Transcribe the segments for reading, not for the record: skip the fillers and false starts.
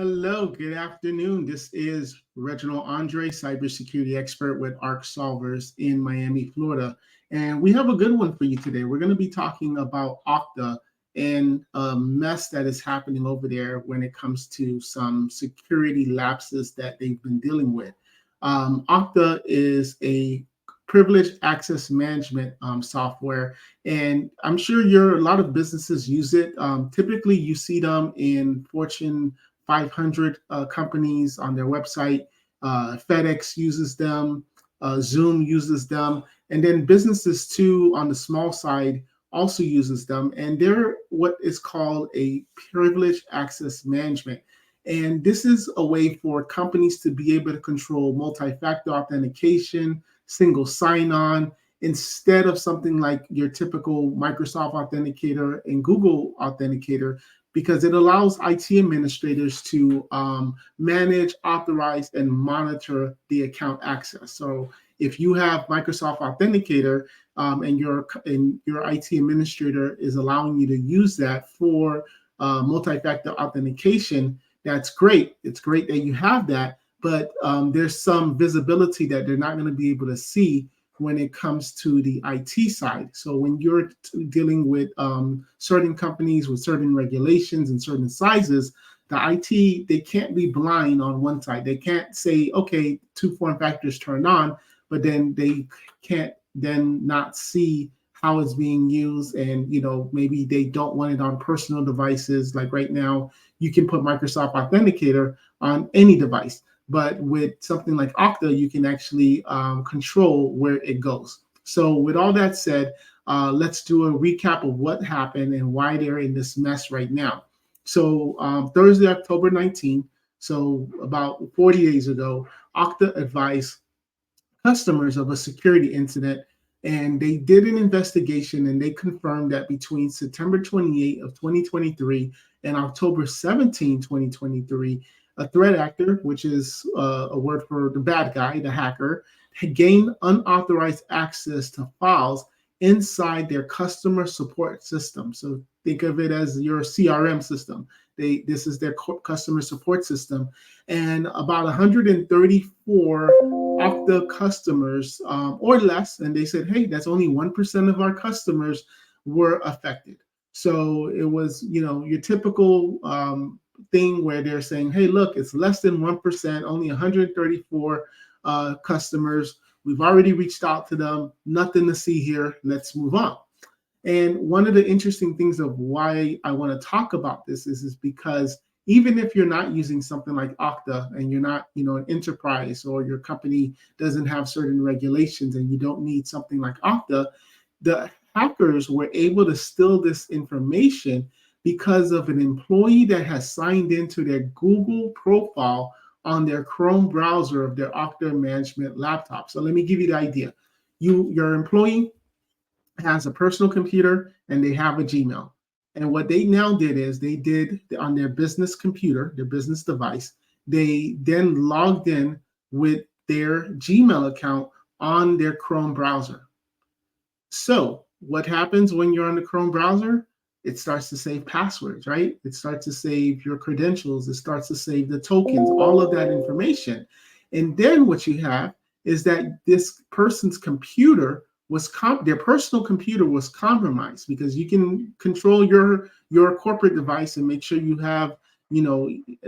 Hello, good afternoon. This is Reginald Andre, cybersecurity expert with ARC Solvers in Miami, Florida. And we have a good one for you today. We're going to be talking about Okta and a mess that is happening over there when it comes to some security lapses that they've been dealing with. Okta is a privileged access management software, and I'm sure a lot of businesses use it. Typically, you see them in Fortune 500 companies on their website. FedEx uses them, Zoom uses them, and then businesses too on the small side also uses them. And they're what is called a privileged access management. And this is a way for companies to be able to control multi-factor authentication, single sign-on, instead of something like your typical Microsoft Authenticator and Google Authenticator, because it allows IT administrators to manage, authorize, and monitor the account access. So if you have Microsoft Authenticator and your IT administrator is allowing you to use that for multi-factor authentication, that's great. It's great that you have that, but there's some visibility that they're not going to be able to see when it comes to the IT side. So when you're dealing with certain companies with certain regulations and certain sizes, the IT, they can't be blind on one side. They can't say, okay, two form factors turned on, but then they can't then not see how it's being used. And, maybe they don't want it on personal devices. Like right now, you can put Microsoft Authenticator on any device. But with something like Okta, you can actually control where it goes. So with all that said, let's do a recap of what happened and why they're in this mess right now. So Thursday, October 19th, so about 40 days ago, Okta advised customers of a security incident, and they did an investigation, and they confirmed that between September 28th of 2023 and October 17, 2023, a threat actor, which is a word for the bad guy, the hacker, had gained unauthorized access to files inside their customer support system. So think of it as your CRM system. This is their customer support system. And about 134 Okta customers or less, and they said, hey, that's only 1% of our customers were affected. So it was, your typical thing where they're saying, hey, look, it's less than 1%, only 134 customers. We've already reached out to them. Nothing to see here. Let's move on. And one of the interesting things of why I want to talk about this is because even if you're not using something like Okta and you're not, an enterprise, or your company doesn't have certain regulations and you don't need something like Okta, the hackers were able to steal this information because of an employee that has signed into their Google profile on their Chrome browser of their Okta management laptop. So let me give you the idea. Your employee has a personal computer and they have a Gmail. And what they now did is they did on their business computer, their business device, they then logged in with their Gmail account on their Chrome browser. So what happens when you're on the Chrome browser? It starts to save passwords, right? It starts to save your credentials. It starts to save the tokens, all of that information. And then what you have is that this person's computer their personal computer was compromised, because you can control your corporate device and make sure you have,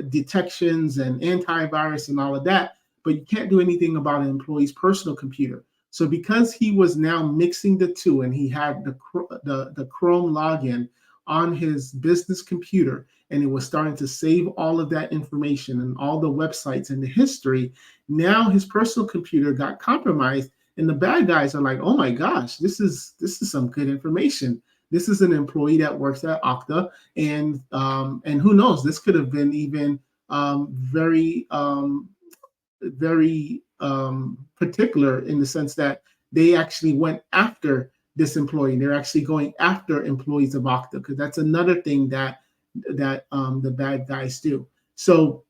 detections and antivirus and all of that, but you can't do anything about an employee's personal computer. So because he was now mixing the two, and he had the Chrome login on his business computer, and it was starting to save all of that information and all the websites and the history, now his personal computer got compromised. And the bad guys are like, oh my gosh, this is some good information. This is an employee that works at Okta, and who knows, this could have been even very particular, in the sense that they actually went after this employee. They're actually going after employees of Okta, because that's another thing that the bad guys do. So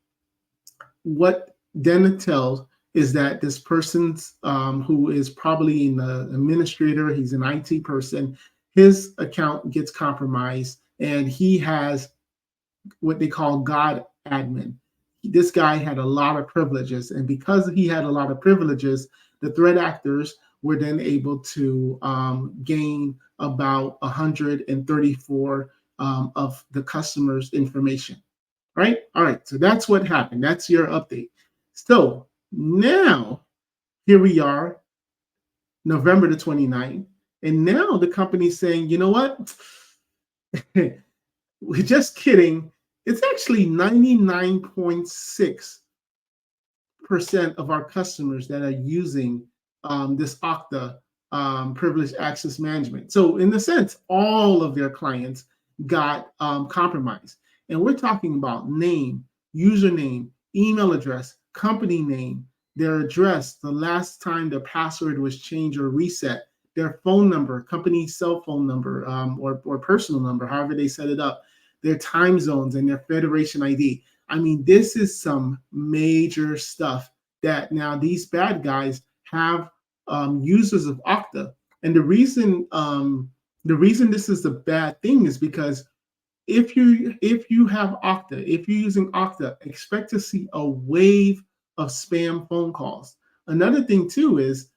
what then it tells is that this person's who is probably an administrator, he's an IT person, his account gets compromised, and he has what they call God admin. this guy had a lot of privileges, and because he had a lot of privileges, the threat actors were then able to gain about 134 of the customer's information. Right? All right. So that's what happened. That's your update. So now here we are, November the 29th. And now the company's saying, you know what? We're just kidding. It's actually 99.6% of our customers that are using this Okta privileged access management. So in a sense, all of their clients got compromised. And we're talking about name, username, email address, company name, their address, the last time their password was changed or reset, their phone number, company cell phone number, or personal number, however they set it up, their time zones, and their federation ID. I mean, this is some major stuff that now these bad guys have users of Okta. And the reason this is a bad thing is because if you have Okta, if you're using Okta, expect to see a wave of spam phone calls. Another thing too is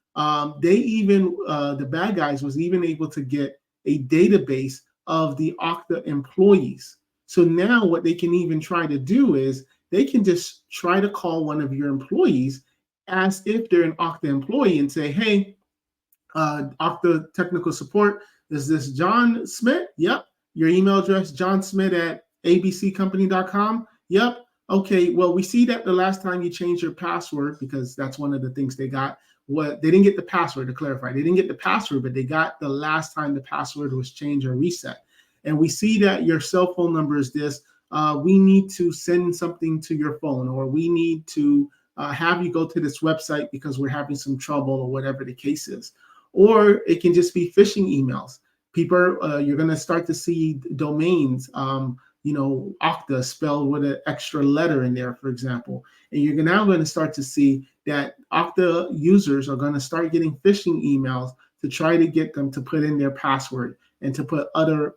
they even the bad guys was even able to get a database of the Okta employees. So now what they can even try to do is they can just try to call one of your employees as if they're an Okta employee and say, hey, Okta technical support, is this John Smith? Yep. Your email address, johnsmith@abccompany.com. Yep. Okay, well, we see that the last time you changed your password, because that's one of the things they got. What they didn't get the password, to clarify. They didn't get the password, but they got the last time the password was changed or reset. And we see that your cell phone number is this. We need to send something to your phone, or we need to have you go to this website because we're having some trouble, or whatever the case is. Or it can just be phishing emails. People, you're going to start to see domains, Okta spelled with an extra letter in there, for example. And you're now going to start to see that Okta users are going to start getting phishing emails to try to get them to put in their password and to put other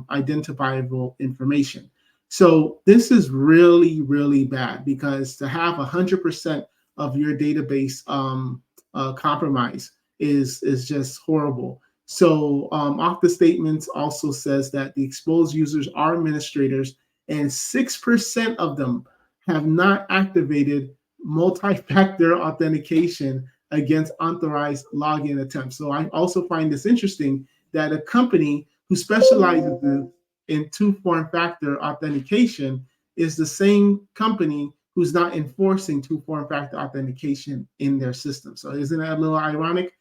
identifiable information. So this is really, really bad, because to have 100% of your database compromised is just horrible. So Okta statements also says that the exposed users are administrators, and 6% of them have not activated multi-factor authentication against unauthorized login attempts. So I also find this interesting that a company who specializes in two-form factor authentication is the same company who's not enforcing two-form factor authentication in their system. So isn't that a little ironic?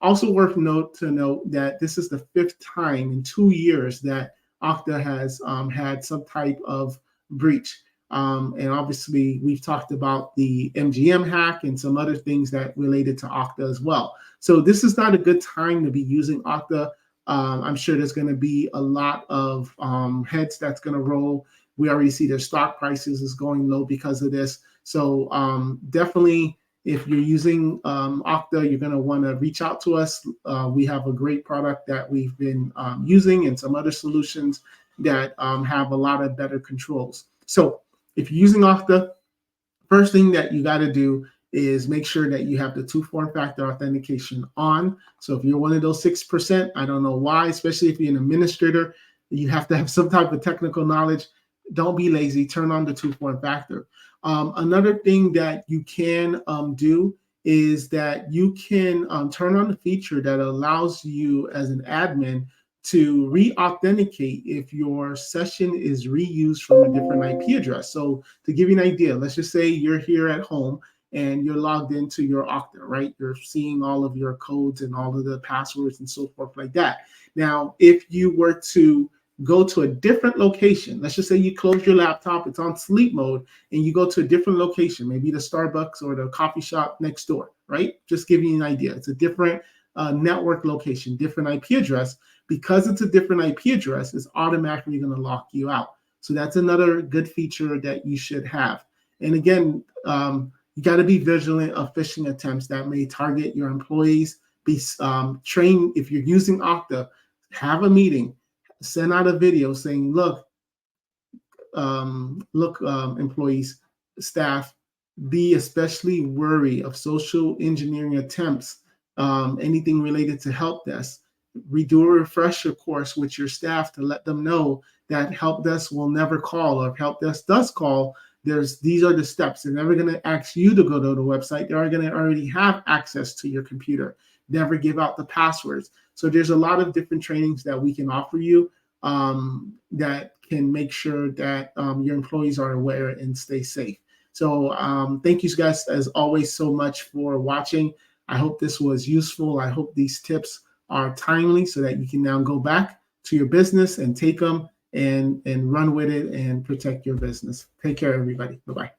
Also worth to note that this is the 5th time in 2 years that Okta has had some type of breach. And obviously, we've talked about the MGM hack and some other things that related to Okta as well. So this is not a good time to be using Okta. I'm sure there's going to be a lot of heads that's going to roll. We already see their stock prices is going low because of this. So definitely, if you're using Okta, you're going to want to reach out to us. We have a great product that we've been using, and some other solutions that have a lot of better controls. So if you're using Okta, first thing that you got to do is make sure that you have the two-form factor authentication on. So if you're one of those 6%, I don't know why, especially if you're an administrator, you have to have some type of technical knowledge. Don't be lazy. Turn on the two-form factor. Another thing that you can do is that you can turn on the feature that allows you as an admin to re-authenticate if your session is reused from a different IP address. So to give you an idea, let's just say you're here at home and you're logged into your Okta, right? You're seeing all of your codes and all of the passwords and so forth like that. Now, if you were to go to a different location, let's just say you close your laptop, it's on sleep mode, and you go to a different location, maybe the Starbucks or the coffee shop next door, right? Just giving you an idea. It's a different network location, different IP address. Because it's a different IP address, it's automatically going to lock you out. So that's another good feature that you should have. And again, you got to be vigilant of phishing attempts that may target your employees. Be trained. If you're using Okta, have a meeting, send out a video saying, look, employees, staff be especially wary of social engineering attempts, anything related to help desk. Redo a refresher course with your staff to let them know that help desk will never call, or if help desk does call, these are the steps. They're never going to ask you to go to the website. They are going to already have access to your computer. Never give out the passwords. So there's a lot of different trainings that we can offer you that can make sure that your employees are aware and stay safe. So thank you guys, as always, so much for watching. I hope this was useful. I hope these tips are timely so that you can now go back to your business and take them and run with it and protect your business. Take care, everybody. Bye-bye.